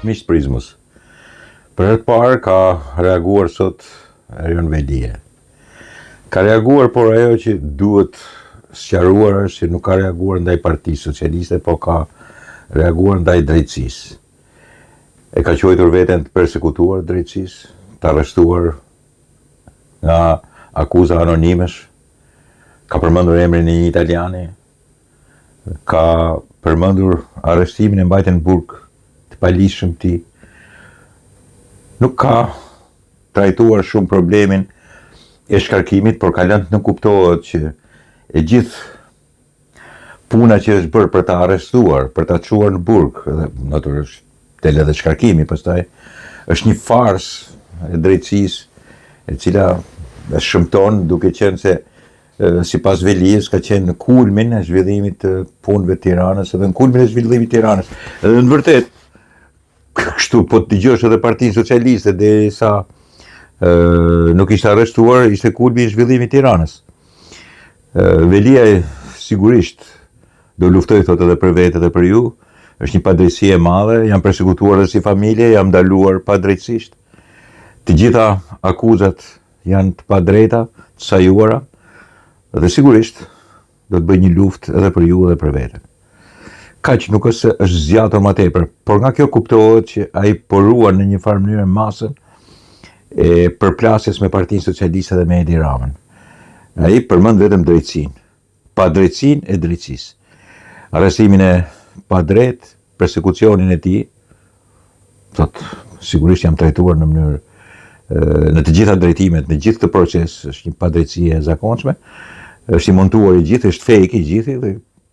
miqtë Prizmës. Për herë të parë ka reaguar sot Erion Velia. Ka reaguar, por ajo që duhet sqaruar është që nuk ka reaguar ndaj Partisë Socialiste, po ka reaguar ndaj drejtësisë. E ka quajtur veten të persekutuar drejtësisë, të arrestuar nga akuza anonimesh, ka përmendur emrin e një italiani, ka përmendur arrestimin e mbajtjen në burg të paligjshëm të tij. Nuk ka trajtuar shumë problemin e shkarkimit, por ka lënë të nënkuptohet që e gjithë puna që është bërë për ta arrestuar, për ta çuar në burg, dhe natyrisht del edhe shkarkimi pastaj, është një farsë e drejtësisë e cila e shëmton, duke qenë se sipas Veliës ka qenë në kulmin e zhvillimit të punëve të Tiranës, edhe në kulmin e zhvillimit të Tiranës. Edhe në vërtet, kështu po të dëgjosh edhe Partinë Socialiste derisa nuk ishte arrestuar, ishte kulmi i zhvillimit të Tiranës. Velia sigurisht do luftoj, thot, edhe për vetë edhe për ju. Është një padrejtësi e madhe, jam persekutuar edhe si familje, jam ndaluar padrejtësisht. Të gjitha akuzat janë të padrejta, të sajuara, dhe sigurisht do të bëj një luftë edhe për ju edhe për veten. Kaq nuk është se është zgjatur më tepër, por nga kjo kuptohet që ai poruan në një farë mënyrë masën e përplasjes me Partinë Socialiste dhe me Edi Ramën. Ai përmend vetëm drejtësinë, padrejtësinë e drejtësisë. Arrestimin e padrejt, persekucionin e tij, thot, sigurisht jam trajtuar në mënyrë në të gjitha drejtimet, në gjithë këtë proces, është një padrejtësi e zakonshme, është i montuar i gjithë, është fake i gjithë, dhe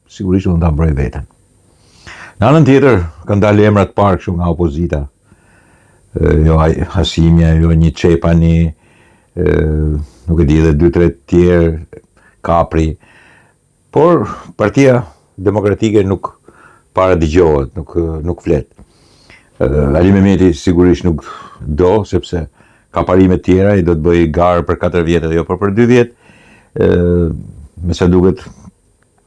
sigurisht do ta mbroj veten. Në anën tjetër, kanë dalë emra të parë kështu nga opozita, jo Hasimja, jo një Çepani, nuk e di, edhe 2-3 tjerë, Kapri, por Partia Demokratike nuk paradëgjohet, nuk flet. Ali Mehmeti sigurisht nuk do, sepse ka parime tjera, i do të bëj garë për 4 vjet dhe jo për 2 vjet. Me sa duket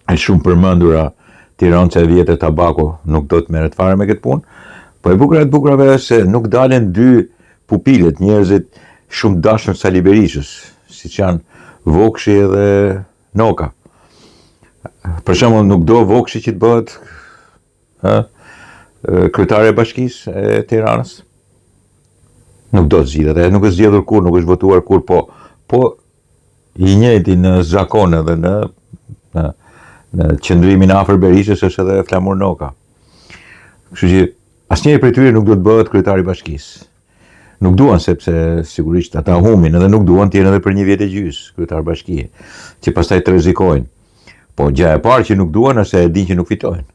e shumë përmendura Tiranca e vjetër Tabako nuk do të merret fare me këtë punë. Po e bukurave është se nuk dalen 2 pupilet, njerëzit shumë dashur Sali Berishës, siç janë Vokshi dhe Noka. Për shembull, nuk do Vokshi që të bëhet kryetare e Bashkisë e Tiranës. Nuk do të zgjidhet, nuk është zgjedhur kur, nuk është votuar kur, po i njëjti në zakon edhe në qëndrimin afër Berishës është edhe Flamur Noka. Kështu që asnjëri prej tyre nuk do të bëhet kryetari i Bashkisë. Nuk duan, sepse sigurisht ata humbin, edhe nuk duan të jenë edhe për 1 vjet e gjys kryetar bashkie, që pastaj të rrezikojnë. Po gjë e parë që nuk duan është se e dinë që nuk fitojnë.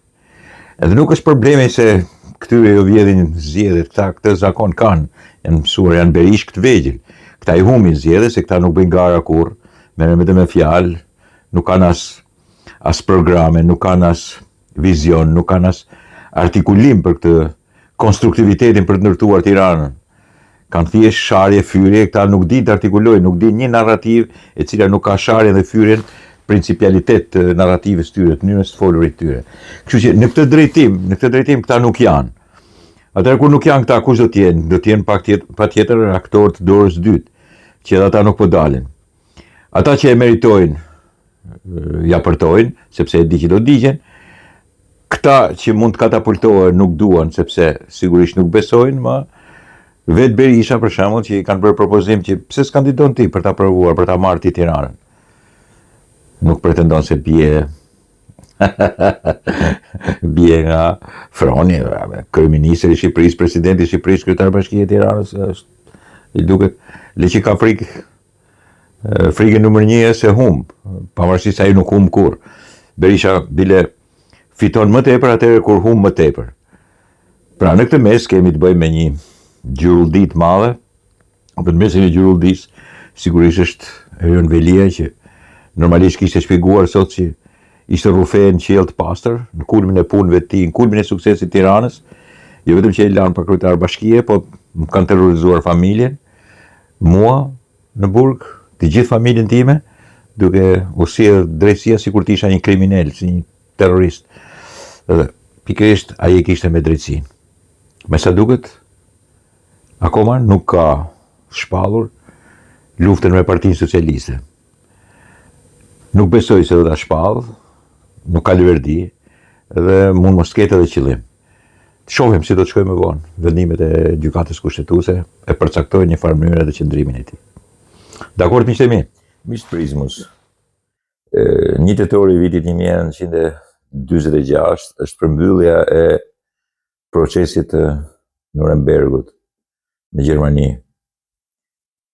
Edhe nuk është problemi se këtyre jo vjedhin zgjedhjet, këta këtë zakon kanë, janë mësuar, janë berish këtë vegjël. Këta i humbin zgjedhjet, se këta nuk bëjnë gara kurrë, merren vetëm me fjalë, nuk kanë as programe, nuk kanë as vizion, nuk kanë as artikulim për këtë konstruktivitetin për të ndërtuar Tiranën. Kanë thjesht sharje, fyrje, këta nuk dinë të artikulojnë, nuk dinë një narrativ e cila nuk ka sharje dhe fyrjen, principialitet të narratives tyre, të mënyrës të folurit tyre. Kështu që në këtë drejtim këta nuk janë. Atëherë kur nuk janë këta, kush do të jenë? Do të jenë patjetër aktorë të dorës dytë, që edhe ata nuk po dalin. Ata që e meritojnë, ja përtojnë, sepse e di që do të digjen. Këta që mund të katapultohen nuk duan, sepse sigurisht nuk besojnë, ma vetë Berisha, për shembull, që i kanë bërë propozim që pse s'kandidon ti për ta provuar, për ta marrë ti Tiranën. Nuk pretendon se bie nga Froni, kryeministri i Shqipërisë, presidenti i Shqipërisë, kryetar bashkie e Tiranës, i duket le që ka frikën numër 1 se humb, pavarësisht se ai nuk humb kurrë. Berisha bile fiton më tepër atëherë kur humb më tepër. Pra në këtë mes kemi të bëjmë me një gjurulldi të madhe. Në mesin e gjurulldis sigurisht është Erion Velia, që normalisht kishte shpjeguar sot që ishte rrufe në qiell të pastër, në kulmin e punëve të tij, në kulmin e suksesit të Tiranës. Jo vetëm që e lanë për kryetar bashkie, po më kanë terrorizuar familjen, mua në burg, të gjithë familjen time, duke u sjellë drejtësia sikur të isha një kriminal, si një terrorist. Dhe pikërisht ai e kishte me drejtësinë. Me sa duket, akoma nuk ka shpallur luftën me Partinë Socialiste. Nuk besoj se do ta shpall, nuk ka lëverdi dhe mund mos ketë edhe qëllim. Shohim si do të shkojmë më vonë. Vendimet e gjykatës kushtetuese e përcaktojnë një farë mënyrë të qëndrimin e tij. Dakord, miqtë e mi? Miq Prizmus. 1 tetor i vitit 1946 është përmbyllja e procesit të Nurembergut në Gjermani.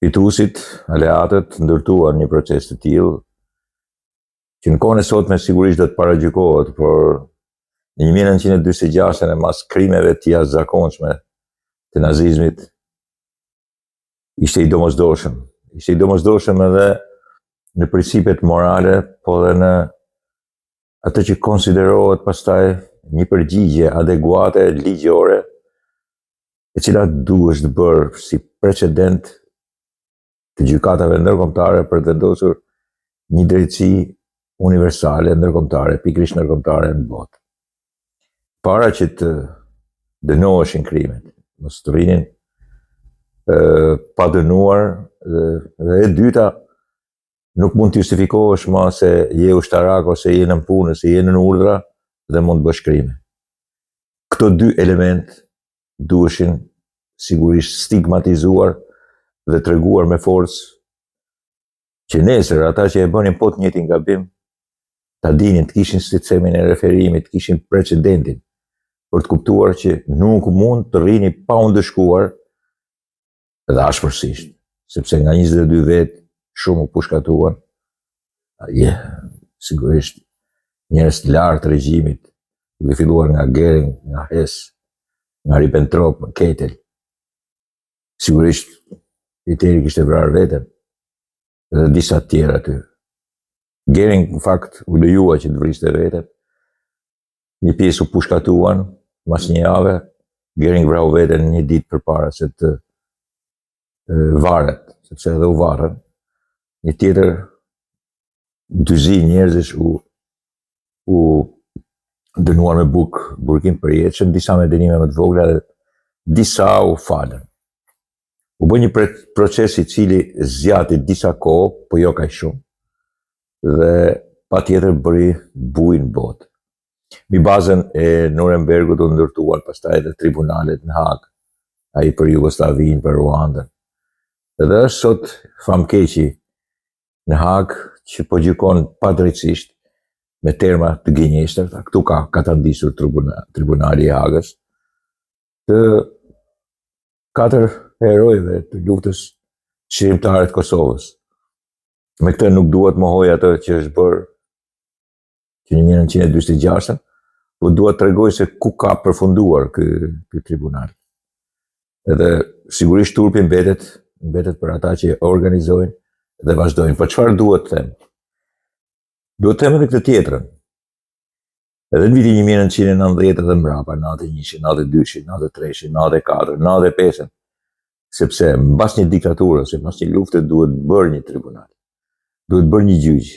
Fituesit, aleatët, ndërtuan një proces të tillë që në kohën e sotme sigurisht do të paragjykohet, por në 1946 e mas krimeve të jashtëzakonshme të nazizmit ishte i domosdoshëm. Ishte i domosdoshëm edhe në principet morale, po dhe në atë që konsiderohet pastaj një përgjigje adekuate ligjore, e cila duhet të bërë si precedent të gjykatave ndërkombëtare për të vendosur një drejtësi universale ndërkombëtare, pikërisht ndërkombëtare në botë. Para që të dënoheshin krimet, mos të rrinin pa dënuar, dhe e dyta, nuk mund të justifikohesh ma se je ushtarak ose je në punë, se je në urdhra dhe mund të bësh krime. Këto dy element duheshin sigurisht stigmatizuar dhe treguar me forcë që nesër ata që e bënin po të njëjtin gabim ta dinin, të kishin sistemin e referimit, të kishin precedentin për të kuptuar që nuk mund të rrini pa u ndëshkuar dhe ashpërsisht, sepse nga 22 vetë shumë u pushkatuan, sigurisht njerëz të lartë të regjimit, duke filluar nga Goering, nga Hess, nga Ribbentrop, nga Keitel. Sigurisht Hitleri kishte vrarë veten dhe disa të tjerë aty. Goering në fakt u lejua që të vriste veten. Një pjesë u pushkatuan mas një jave, Goering vrau veten një ditë përpara se të varet, sepse edhe u varën. Një tjetër dyzi njerëzish u dënuar me burkim përjetshëm, disa me dënime më të vogla dhe disa u falën. U bë një proces i cili zgjati disa kohë, po jo kaq shumë, dhe patjetër bëri bujë në botë. Mbi bazën e Nurembergut u ndërtuan pastaj edhe tribunalet në Hag, ai për Jugosllavinë, për Ruandën. Edhe është sot famkeqi në Hag që po gjykon padrejtësisht me terma të gënjeshtërta. Këtu ka ta ndisur tribunali i Hagës të 4 herojve të luftës çlirimtare të Kosovës. Me këtë nuk duhet mohoj atë që është bërë që në 1946, po duhet të tregoj se ku ka përfunduar ky tribunal. Edhe sigurisht turpi mbetet për ata që organizojnë dhe vazhdojnë. Po çfarë duhet të them? Duhet të them edhe këtë tjetrën. Edhe në vitin 1990 dhe mbrapa, 91, 92, 93, 94, 95, sepse mbas një diktaturë ose mbas një lufte duhet bërë një tribunal. Duhet bërë një gjyq.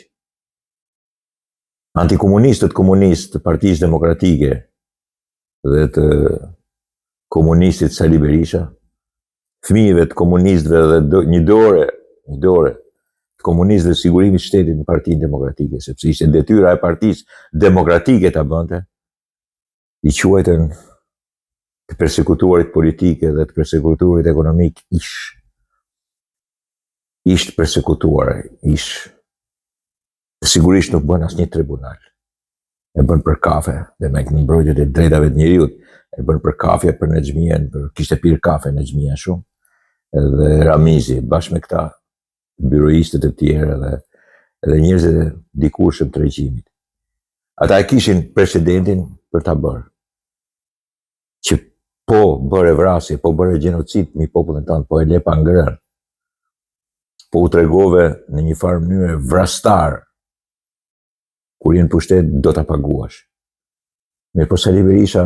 Antikomunistët komunistë të Partisë Demokratike dhe të komunistit Sali Berisha, fëmijëve të komunistëve dhe një dore të komunistëve sigurimit shtetit në Partinë Demokratike, sepse ishte detyra e Partisë Demokratike ta bënte, i quajtën të persekutuarit politike dhe të persekutuarit ekonomik ish persekutuar, sigurisht nuk bën asnjë tribunal. E bën për kafe, dhe me mbrojtjet e drejtave të njerëzit, e bën për kafe për Nexhmian, kishte pirë kafe Nexhmia shumë, edhe Ramizi, bashkë me këta byroistët e tjerë edhe njerëzit e dikurshëm të regjimit. Ata e kishin precedentin për ta bërë. Që po bëre vrasje, po bëre gjenocid mbi popullin tonë, po e le pa ngrënë. Po u tregove në një farë mënyrë vrastar. Kur je në pushtet do ta paguash. Mirë, po Sali Berisha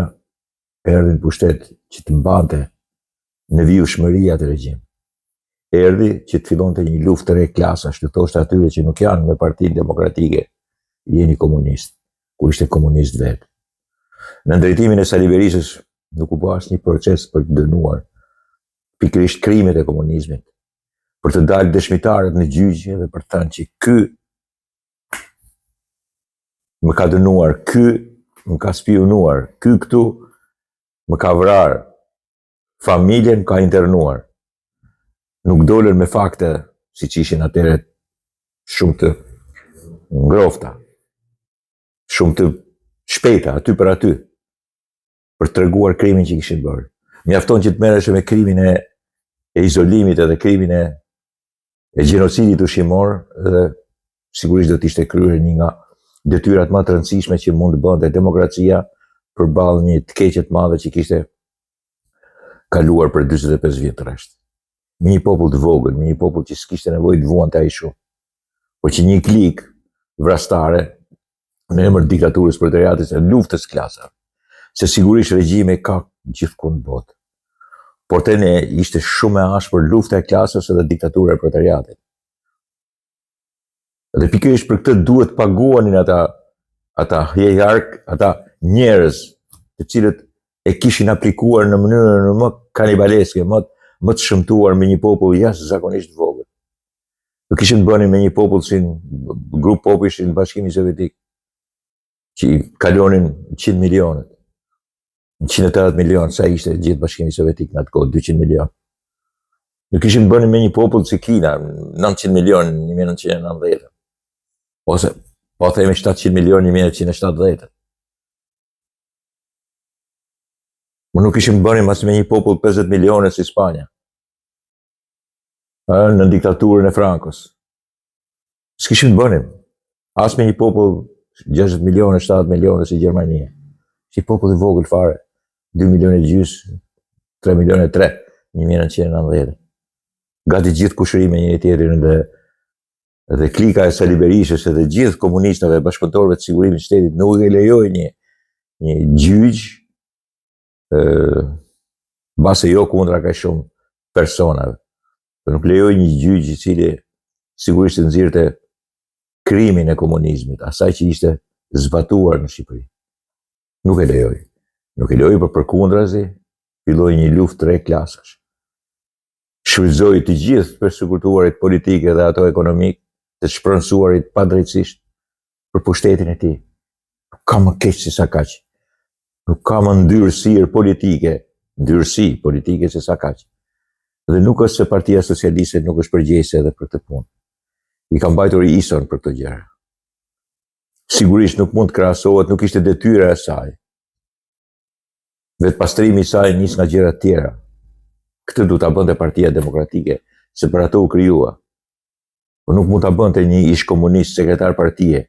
erdhi në pushtet që të mbante në vijshmëri atë regjim. Erdhi që të fillonte një luftë të re klasash, të thoshte atyre që nuk janë me Partinë Demokratike, jeni komunist, kur ishte komunist vetë. Në drejtimin e Sali Berishës nuk u bë asnjë proces për të dënuar pikërisht krimet e komunizmit, për të dalë dëshmitarët në gjyqje dhe për të thënë që ky më ka dënuar, ky më ka spionuar, ky këtu më ka vrarë, familjen ka internuar. Nuk dolën me fakte si që ishin atëre shumë të ngrofta, shumë të shpejta, aty për aty, për të treguar krimin që kishin bërë. Mjafton që të merresh me krimin e izolimit edhe krimin e gjenocidit ushqimor, dhe sigurisht do të ishte kryer një nga detyrat më të rëndësishme që mund të bënte demokracia përballë një të keqe të madhe që kishte kaluar për 45 vjet rresht. Me një popull të vogël, me një popull që s'kishte nevojë të vuante ai shumë, por që një klik vrastare në emër të diktaturës proletariatit e luftës klasave, se sigurisht regjime ka gjithkund në botë, por te ne ishte shumë e ashpër lufta e klasës edhe diktatura e proletariatit. Dhe pikërisht për këtë duhet paguanin ata hierark, ata njerëz të cilët e kishin aplikuar në mënyrën më kanibaleske, më të shëmtuar me një popull jashtëzakonisht vogël. Nuk kishin bënin me një popull si grup popujsh në Bashkimin Sovjetik, që i kalonin 100 milionët. 180 milionë, sa ishte gjithë Bashkimi Sovjetik në atë kohë, 200 milionë. Nuk kishin bënin me një popull si Kina, 900 milionë në 1990. Ose, po themi 700 milionë në 1970. Më nuk kishin bënin mas me një popull 50 milionë si Spanja. Në diktaturën e Frankos. S'kishin bënin. As me një popull 60 milionë, 70 milionë si Gjermania. Si popull i vogël fare. 2 milionë e gjys, 3 milionë e 3, 1990. Gati gjithë kushërime një tjetrin dhe klika e Sali Berishës dhe gjithë komunistave, bashkëpunëtorëve të sigurimit të shtetit nuk e lejoj një gjyq, base jo kundra ka shumë personave. Nuk lejoj një gjyq i cili sigurisht të nxirrte krimin e komunizmit, asaj që ishte zbatuar në Shqipëri. Nuk e lejoj. Nuk e lejoj, për përkundrazi, filloi një luftë tre klasash. Shfrytëzoi të gjithë persekutuarit politike dhe ato ekonomik, të shpronësuarit padrejtësisht për pushtetin e tij. Nuk ka më keq se sa kaq. Nuk ka më ndyrësi politike se sa kaq. Dhe nuk është se Partia Socialiste nuk është përgjegjëse edhe për këtë punë. I ka mbajtur ison për këto gjëra. Sigurisht nuk mund të krahasohet, nuk ishte detyra e saj. Vetë pastrimi i saj nis nga gjëra të tjera. Këtë du ta bënte Partia Demokratike, se për ato u krijua. Por nuk mund ta bënte një ish komunist sekretar partie.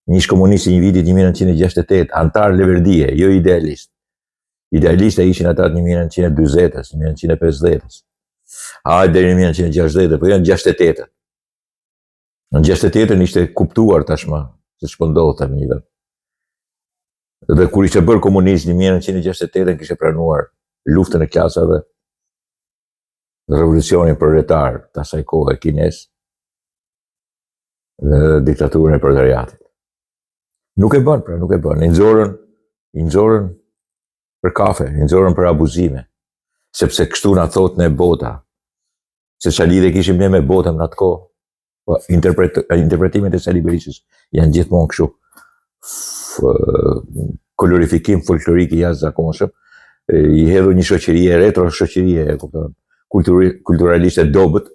Një ish komunist i një vitit 1968, antar Leverdie, jo idealist. Idealista ishin ata të 1940-s, 1950-s. Deri në 1960, po jo në 68-ën. Në 68-ën ishte kuptuar tashmë se ç'po ndodhte në një vend. Dhe kur ishte bërë komunist në 1968-ën kishte pranuar luftën e klasave, revolucionin proletar të asaj kohe kines dhe diktaturën e proletariatit. Nuk e bën, nuk e bën. I nxorën për kafe, i nxorën për abuzime, sepse kështu na thot ne bota, se çfarë lidhje kishim ne me botën në atë kohë. Po interpretimet e Sali Berishës janë gjithmonë kështu kolorifikim folklorik i jashtëzakonshëm, i hedhur një shoqërie, retro shoqërie, e kupton, kulturaliste dobët,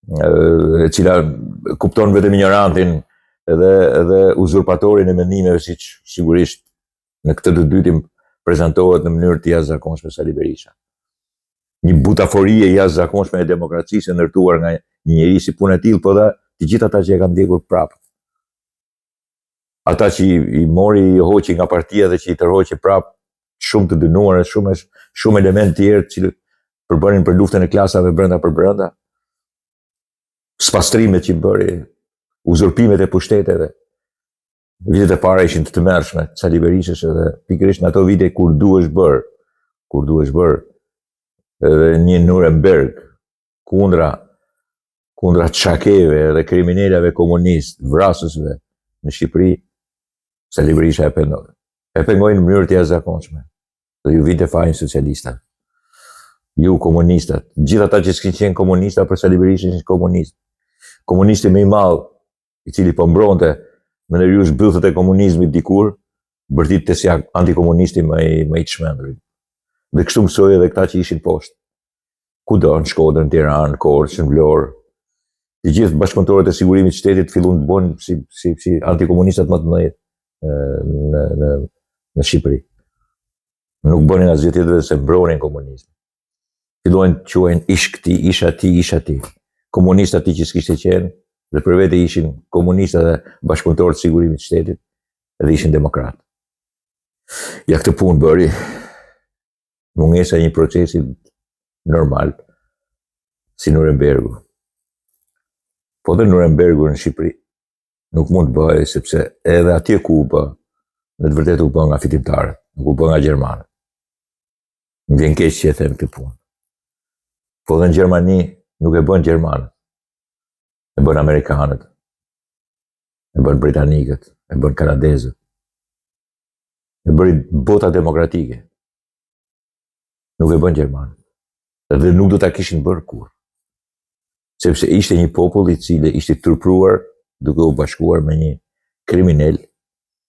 e cila kupton vetëm ignorantin edhe uzurpatorin e mendimeve, siç sigurisht në këtë të dytin prezantohet në mënyrë të jashtëzakonshme Sali Berisha. Një butaforie jashtëzakonshme e demokracisë ndërtuar nga një njeri si punë e tillë, po dhe të gjithë ata që e kanë ndjekur prapë. Ata që i mori i hoqi nga partia dhe që i tërhoqi prapë shumë të dënuar, shumë element tjerë që përbënin për luftën e klasave brenda për brenda, spastrimet që bëri, uzurpimet e pushteteve. Vitet e para ishin të tmerrshme, Sali Berishës, edhe pikërisht në ato vite kur duhesh bërë edhe një Nuremberg kundra çakeve dhe kriminalave komunist, vrasësve në Shqipëri, Sali Berisha e pengoi në mënyrë të jashtëzakonshme. dhe ju vinte fajin socialista. Ju komunistat, gjithë ata që s'kin qenë komunista, për Sali Berisha ishin komunist. Komunisti më i madh, i cili po mbronte me nerjush bythët e komunizmit dikur, bërtit të si antikomunisti më i çmendur. Dhe kështu mësoi edhe këta që ishin poshtë. Kudo, në Shkodër, në Tiranë, në Korçë, në Vlorë, të gjithë bashkëpunëtorët e sigurimit të shtetit fillun të bënë si antikomunistat më të mëdhenj në Shqipëri. Nuk bënin asgjë tjetër se mbronin komunizmin. Filluan të quajnë ish këti, ish ati. Komunistat ti që s'kishte qenë, dhe për vete ishin komunistat dhe bashkëpunëtorët e sigurimit të shtetit, edhe ishin demokratë. Ja këtë punë bëri mungesa e një procesi normal, si Nurembergu. Po dhe Nurembergu në Shqipëri nuk mund të bëhej, sepse edhe atje ku u bë, në të vërtetë u bë nga fitimtarët, nuk u bë nga gjermanët. Më vjen keq që e them këtë punë. Po dhe në Gjermani nuk e bën gjermanët, e bën amerikanët, e bën britanikët, e bën kanadezët, e bëri bota demokratike. Nuk e bën gjermanët. Dhe nuk do ta kishin bërë kur. Sepse ishte një popull i cili ishte turpruar duke u bashkuar me një kriminal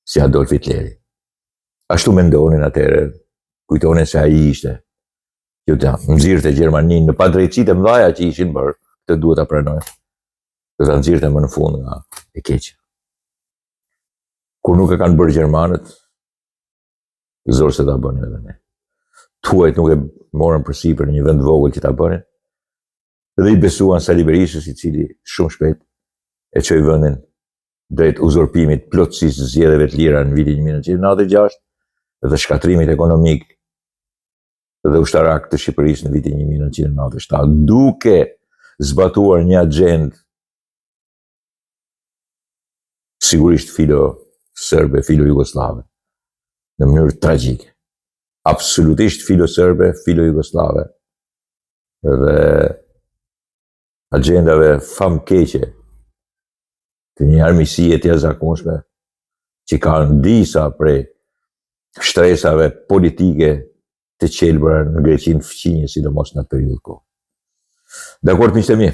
si Adolf Hitleri. Ashtu mendonin atëherë, kujtonin se ai ishte që ta nxirrte Gjermaninë në padrejtësitë e mëdha që ishin bërë, këtë duhet ta pranojmë. Do ta nxirrte më në fund nga e keqja. Kur nuk e kanë bërë gjermanët, zorë se ta bënin edhe ne. Tuajt nuk e morën përsipër në një vend vogël që ta bënin, dhe i besuan Sali Berishës, i cili shumë shpejt e çoi vendin drejt uzurpimit, plotësisë zgjedhjeve të lira në vitin 1996 dhe shkatrimit ekonomik dhe ushtarak të Shqipërisë në vitin 1997, duke zbatuar një agjendë sigurisht filo-serbe, filo-jugoslave, në mënyrë tragjike. Absolutisht filo-serbe, filo-jugoslave dhe agjendave famkeqe të një armiqësie të jashtëzakonshme që kanë disa prej shtresave politike të qelbura në Greqinë fëqinje, sidomos në atë periudhë kohë. Dakord, miqtë e mi.